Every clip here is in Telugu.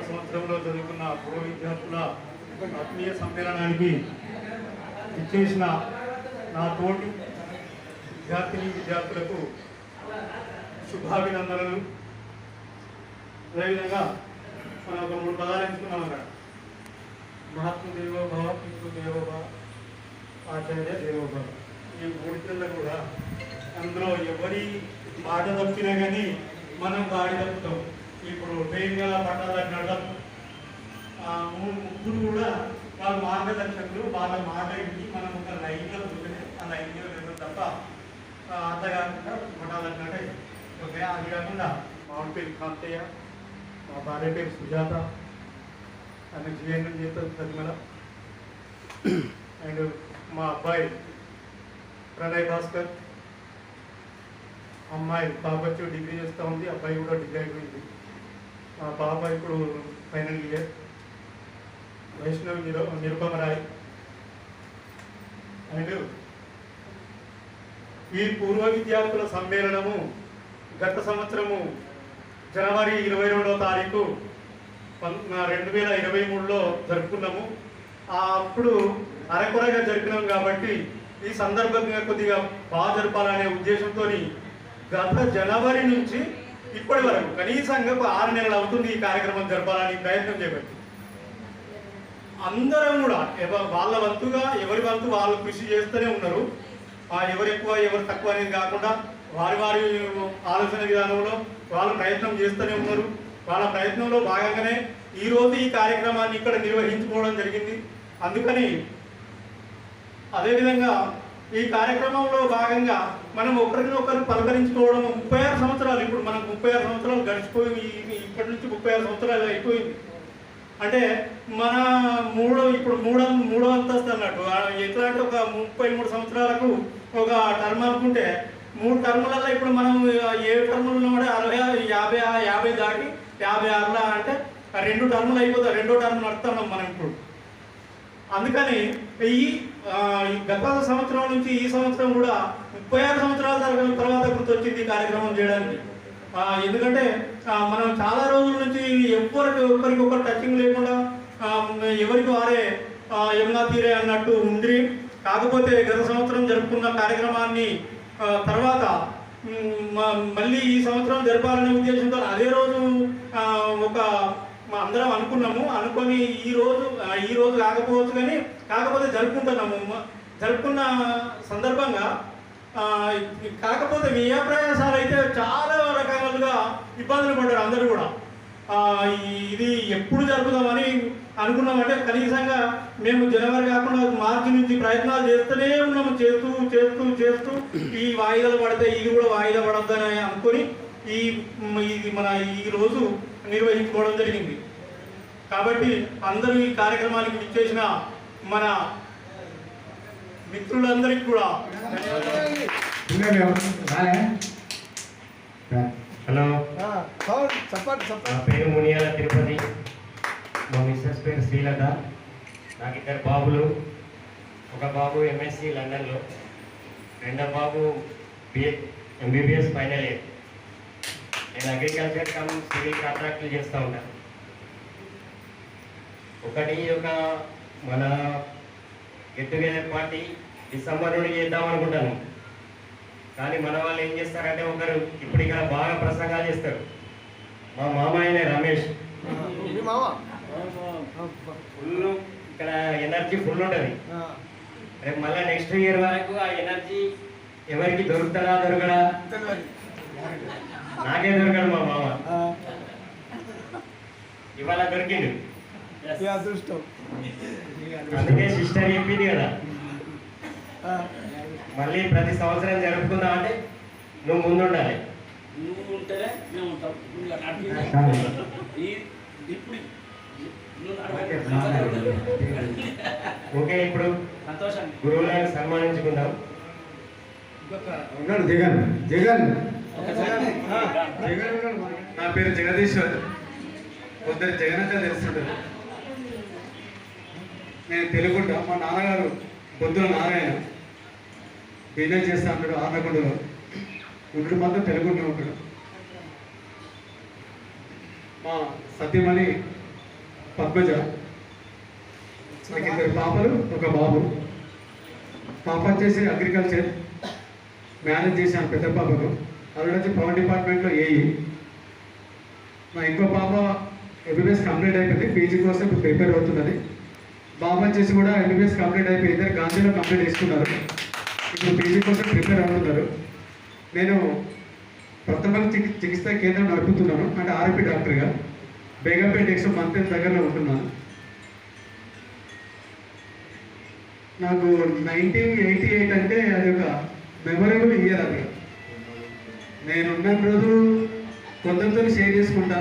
సంవత్సరంలో జరుగుతున్న పూర్వ విద్యార్థుల ఆత్మీయ సమ్మేళనానికి ఇచ్చేసిన నా తోటి విద్యార్థులకు శుభాభినందనలు. అదేవిధంగా మనం ఒక 3 పదాలు ఎంచుకున్నాం అక్కడ. మహాత్మ దేవోభవ, పితృ దేవోభవ, ఆచార్య దేవోభవ. ఈ 3 కింద కూడా అందులో ఎవరి మాట తప్పినా కానీ మనం గాడి తప్పుతాం. ఇప్పుడు ట్రైన్ గల పట్టాల నడడం ముగ్గురు కూడా వాళ్ళ మార్గదర్శకులు. వాళ్ళ మాట ఇంటి మనం ఒక లైన్లో కూర్చొని ఆ లైన్లో వెళ్ళడం తప్ప అంత కాకుండా పట్టాలన్నట్టే. ఓకే, అది కాకుండా మా పేరు కాంతయ్య, మా భార్య పేరు సుజాత, ఆమె జీఎన్ఎం చేస్తుంది ప్రతిమల. అండ్ మా అబ్బాయి ప్రణయ్ భాస్కర్, అమ్మాయి పాప వచ్చి డిగ్రీ చేస్తూ ఉంది, అబ్బాయి కూడా డిగ్రీ అయిపోయింది. మా పాప ఇప్పుడు final year. Vaishnavi Nirupama Roy. And ఈ పూర్వ విద్యార్థుల సమ్మేళనము గత సంవత్సరము జనవరి 22వ తారీఖు 2023లో జరుపుకున్నాము. అప్పుడు అరకొరగా జరిపినాం కాబట్టి ఈ సందర్భంగా కొద్దిగా బాగా జరపాలనే ఉద్దేశంతో గత జనవరి నుంచి ఇప్పటి వరకు కనీసంగా 6 నెలలు అవుతుంది ఈ కార్యక్రమం జరపాలని ప్రయత్నం చేపట్టి అందరం కూడా వాళ్ళ వంతుగా ఎవరి వంతు వాళ్ళు కృషి చేస్తూనే ఉన్నారు. ఎవరు ఎక్కువ ఎవరు తక్కువ అనేది కాకుండా వారి వారి ఆలోచన విధానంలో వాళ్ళు ప్రయత్నం చేస్తూనే ఉన్నారు. వాళ్ళ ప్రయత్నంలో భాగంగానే ఈరోజు ఈ కార్యక్రమాన్ని ఇక్కడ నిర్వహించుకోవడం జరిగింది. అందుకని అదేవిధంగా ఈ కార్యక్రమంలో భాగంగా మనం ఒకరినొకరు పలకరించుకోవడం 36 సంవత్సరాలు, ఇప్పుడు మనకు 36 సంవత్సరాలు గడిచిపోయి ఇప్పటి నుంచి 36 సంవత్సరాలు అయిపోయింది. అంటే మన ఇప్పుడు మూడో అంతస్తు అన్నట్టు. ఎట్లా అంటే ఒక 33 సంవత్సరాలకు ఒక టర్మ్ అనుకుంటే 3 టర్ములలో ఇప్పుడు మనం 7 టర్ములు కూడా 60, 50 దాటి 56 అంటే 2 టర్ములు అయిపోతాయి. 2వ టర్మ్ నడుస్తున్నాం మనం ఇప్పుడు. అందుకని ఈ గత సంవత్సరం నుంచి ఈ సంవత్సరం కూడా 36 సంవత్సరాల తర్వాత గుర్తొచ్చింది ఈ కార్యక్రమం చేయడానికి. ఎందుకంటే మనం చాలా రోజుల నుంచి ఒకరికొకరు టచింగ్ లేకుండా ఎవరికి వారే యమునా తీరే అన్నట్టు ఉంది. కాకపోతే గత సంవత్సరం జరుపుకున్న కార్యక్రమాన్ని తర్వాత మళ్ళీ ఈ సంవత్సరం జరపాలనే ఉద్దేశంతో అదే రోజు అందరం అనుకొని ఈ రోజు కాకపోవచ్చు, కానీ కాకపోతే జరుపుకుంటున్నాము. జరుపుకున్న సందర్భంగా కాకపోతే వ్యయ ప్రయాసాలు అయితే చాలా రకాలుగా ఇబ్బందులు పడ్డారు అందరూ కూడా. ఇది ఎప్పుడు జరుపుదామని అనుకున్నామంటే కనీసంగా మేము జనవరి కాకుండా మార్చి నుంచి ప్రయత్నాలు చేస్తూనే ఉన్నాము. చేస్తూ ఈ వాయిదాలు పడితే ఇది కూడా వాయిదా పడద్దని అనుకొని ఇది మన ఈరోజు నిర్వహించుకోవడం జరిగింది. కాబట్టి అందరూ ఈ కార్యక్రమానికి విచ్చేసిన మన మిత్రులందరికీ కూడా హలో, నా పేరు మునియాల తిరుపతి, మా మిస్సెస్ పేరు శ్రీలత. నాకు 2 బాబులు. ఒక బాబు ఎంఎస్సి లండన్లో, 2వ బాబు MBBS ఫైనల్ ఇయర్. నేను అగ్రికల్చర్ సివిల్ కాంట్రాక్టులు చేస్తూ ఉంటాను. మన గెట్ టుగెదర్ పార్టీ డిసెంబర్ నుండి చేద్దాం అనుకుంటాను. కానీ మన వాళ్ళు ఏం చేస్తారంటే ఒకరు ఇప్పుడు ఇక్కడ బాగా ప్రసంగాలు చేస్తారు. మా మామయ్యనే రమేష్, ఫుల్ ఇక్కడ ఎనర్జీ ఫుల్ ఉంటుంది. రేపు మళ్ళీ నెక్స్ట్ ఇయర్ వరకు ఆ ఎనర్జీ ఎవరికి దొరకడా నాకే దొరకడు. మా మామ ఇవాళ దొరికిండు. అందుకే సిస్టర్ చెప్పింది కదా, మళ్ళీ ప్రతి సంవత్సరం జరుపుకుందాం అంటే నువ్వు ముందుండాలి. ఓకే, ఇప్పుడు గురువులను సన్మానించుకుందాం. జగన్ నా పేరు జగదీశ్వర్. కొందరు జగన్ అంటే తెలుస్తుంటారు. నేను తెలుగుంట. మా నాన్నగారు బొద్దుల నారాయణ బిజినెస్ చేస్తా ఉంటాడు ఆంధ్రకొండలో. ఇప్పుడు మాత్రం తెలుగుంట ఉంటాడు. మా సత్యమణి పద్మజ. నాకు 2 పాపలు 1 బాబు. పాప వచ్చేసి అగ్రికల్చర్ మేనేజ్ చేశాను పెద్ద పాపకు. అది వచ్చి పవర్ డిపార్ట్మెంట్లో ఏఈ. మా ఇంకో పాప ఎంబీబీఎస్ కంప్లీట్ అయిపోయింది, పీజీ కోసం ఇప్పుడు ప్రిపేర్ అవుతున్నది. బాబు వచ్చేసి కూడా ఎంబీబీఎస్ కంప్లీట్ అయిపోయి ఇద్దరు గాంధీలో కంప్లీట్ చేసుకున్నారు, ఇప్పుడు పీజీ కోసం ప్రిపేర్ అవుతున్నారు. నేను ప్రథమ చికిత్సా కేంద్రం నడుపుతున్నాను, అంటే ఆర్ఎంపీ డాక్టర్గా. బేగంపేట ఎక్స్ మంత్రి దగ్గరలో ఉంటున్నాను. నాకు 1988 అంటే అది ఒక మెమొరబుల్ ఇయర్. అది నేనున్న రోజు కొందరితో షేర్ చేసుకుంటా,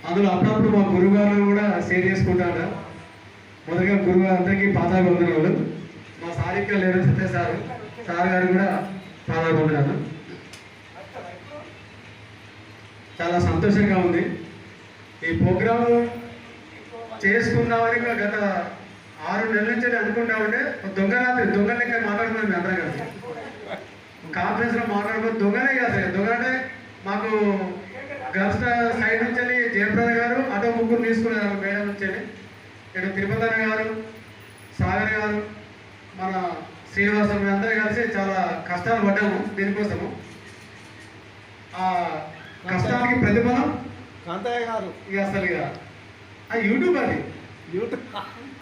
అందులో అప్పుడప్పుడు మా గురువుగారు కూడా షేర్ చేసుకుంటాట. మొదటిగా గురువుగారు అందరికీ పాదాభివందనాలు. మా సారిక లేరు సత్య సార్ గారు కూడా పాదాభివందనాలు. చాలా సంతోషంగా ఉంది. ఈ ప్రోగ్రాము చేసుకుందామని గత 6 నెలల నుంచి అనుకుంటా ఉంటే దొంగ లెక్క మాట్లాడుతున్నాం మేము అందరం కలిసి. కాన్ఫరెన్స్లో మాట్లాడుకుని దొంగనే కాదు, దొంగ అంటే మాకు గర్ల్స్ సైడ్ నుంచి జయప్రద గారు అటో 3 తీసుకున్నారు మేడం నుంచి. ఇటు తిరుపతి గారు, సాగర్ గారు, మన శ్రీనివాసం, మేము అందరం కలిసి చాలా కష్టాలు పడ్డాము దీనికోసము. ఆ కష్టానికి ప్రతిఫలం కాంతయ్య గారు ఇక అసలు ఇక యూట్యూబ్ అది.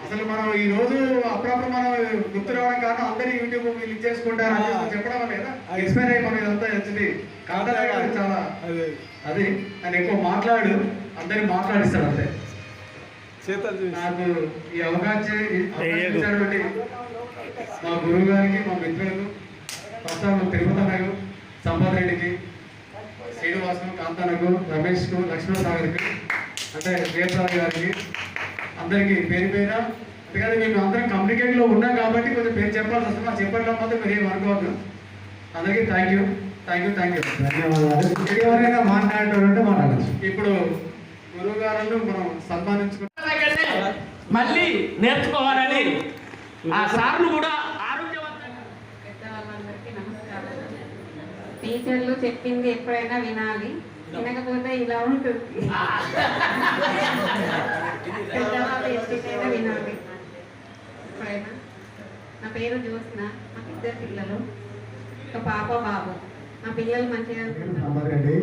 అసలు మనం ఈ రోజు అప్పుడప్పుడు మనం గుర్తు రావడం కారణం అందరూ యూట్యూబ్ వీళ్ళు చేసుకుంటారు అని చెప్పడం వల్ల కదా ఇన్స్పైర్ అయ్యి మనం ఇదంతా వచ్చింది. కాంతయ్య గారు చాలా అది ఆయన ఎక్కువ మాట్లాడు, అందరినీ మాట్లాడిస్తాడు అంతే. నాకు ఈ అవకాశం ఇచ్చినటువంటి మా గురువు గారికి, మా మిత్రులకు, ప్రస్తుతం తిరుపతి అన్నకు, సంపత్ రెడ్డికి, శ్రీనివాసు, కాంతనకు, రమేష్కు, లక్ష్మణ్ సాగర్కి, అంటే జయప్రద గారికి, అందరికీ పేరు పేరు. ఎందుకంటే మేము అందరం కమ్యూనికేట్లో ఉన్నాం కాబట్టి కొంచెం పేరు చెప్పాల్సి వస్తుంది. ఆ చెప్పడం మాత్రం మీరు ఏం అనుకోవద్దు. అందరికీ థ్యాంక్ యూ. ధన్యవాదాలు. ఎవరైనా మాట్లాడేటంటే మాట్లాడచ్చు. ఇప్పుడు గురువు గారు మనం సన్మానించుకుంటాం. మళ్ళీ నేర్చుకోవాలని ఆ సార్లు కూడా ఆరోగ్యవంతంగా. పెద్దవాళ్ళందరికీ నమస్కారం. టీచర్లు చెప్పింది ఎప్పుడైనా వినాలి, వినకపోతే ఇలా ఉంటుంది. పెద్దవాళ్ళు ఎప్పుడైనా వినాలి ఎప్పుడైనా. నా పేరు జ్యోత్స్న, నాకు 2 పిల్లలు, ఒక పాప బాబు. నా పిల్లలు మంచిగా నమ్మకండి.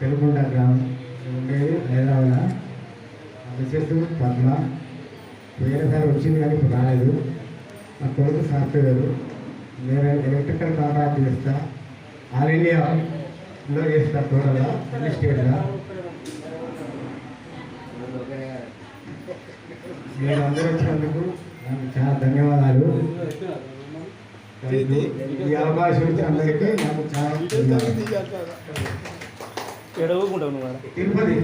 తెలుగుంట గ్రామం ఉండేది హైదరాబాద్. మిసెస్ పద్మ వేరేసారి వచ్చింది కానీ ఇప్పుడు రాలేదు. నా కొడుకు సాఫ్ట్వేర్, నేను ఎలక్ట్రికల్ కాంట్రాక్ట్ చేస్తా. ఆల్ ఇండియాలో చేస్తా టోటల్గా అన్ని స్టేట్గా. మీరు అందరూ వచ్చినందుకు నాకు చాలా ధన్యవాదాలు. ఈ అవకాశం ఇచ్చి అందరికీ నాకు చాలా ఎడవకుండా తిరుపతి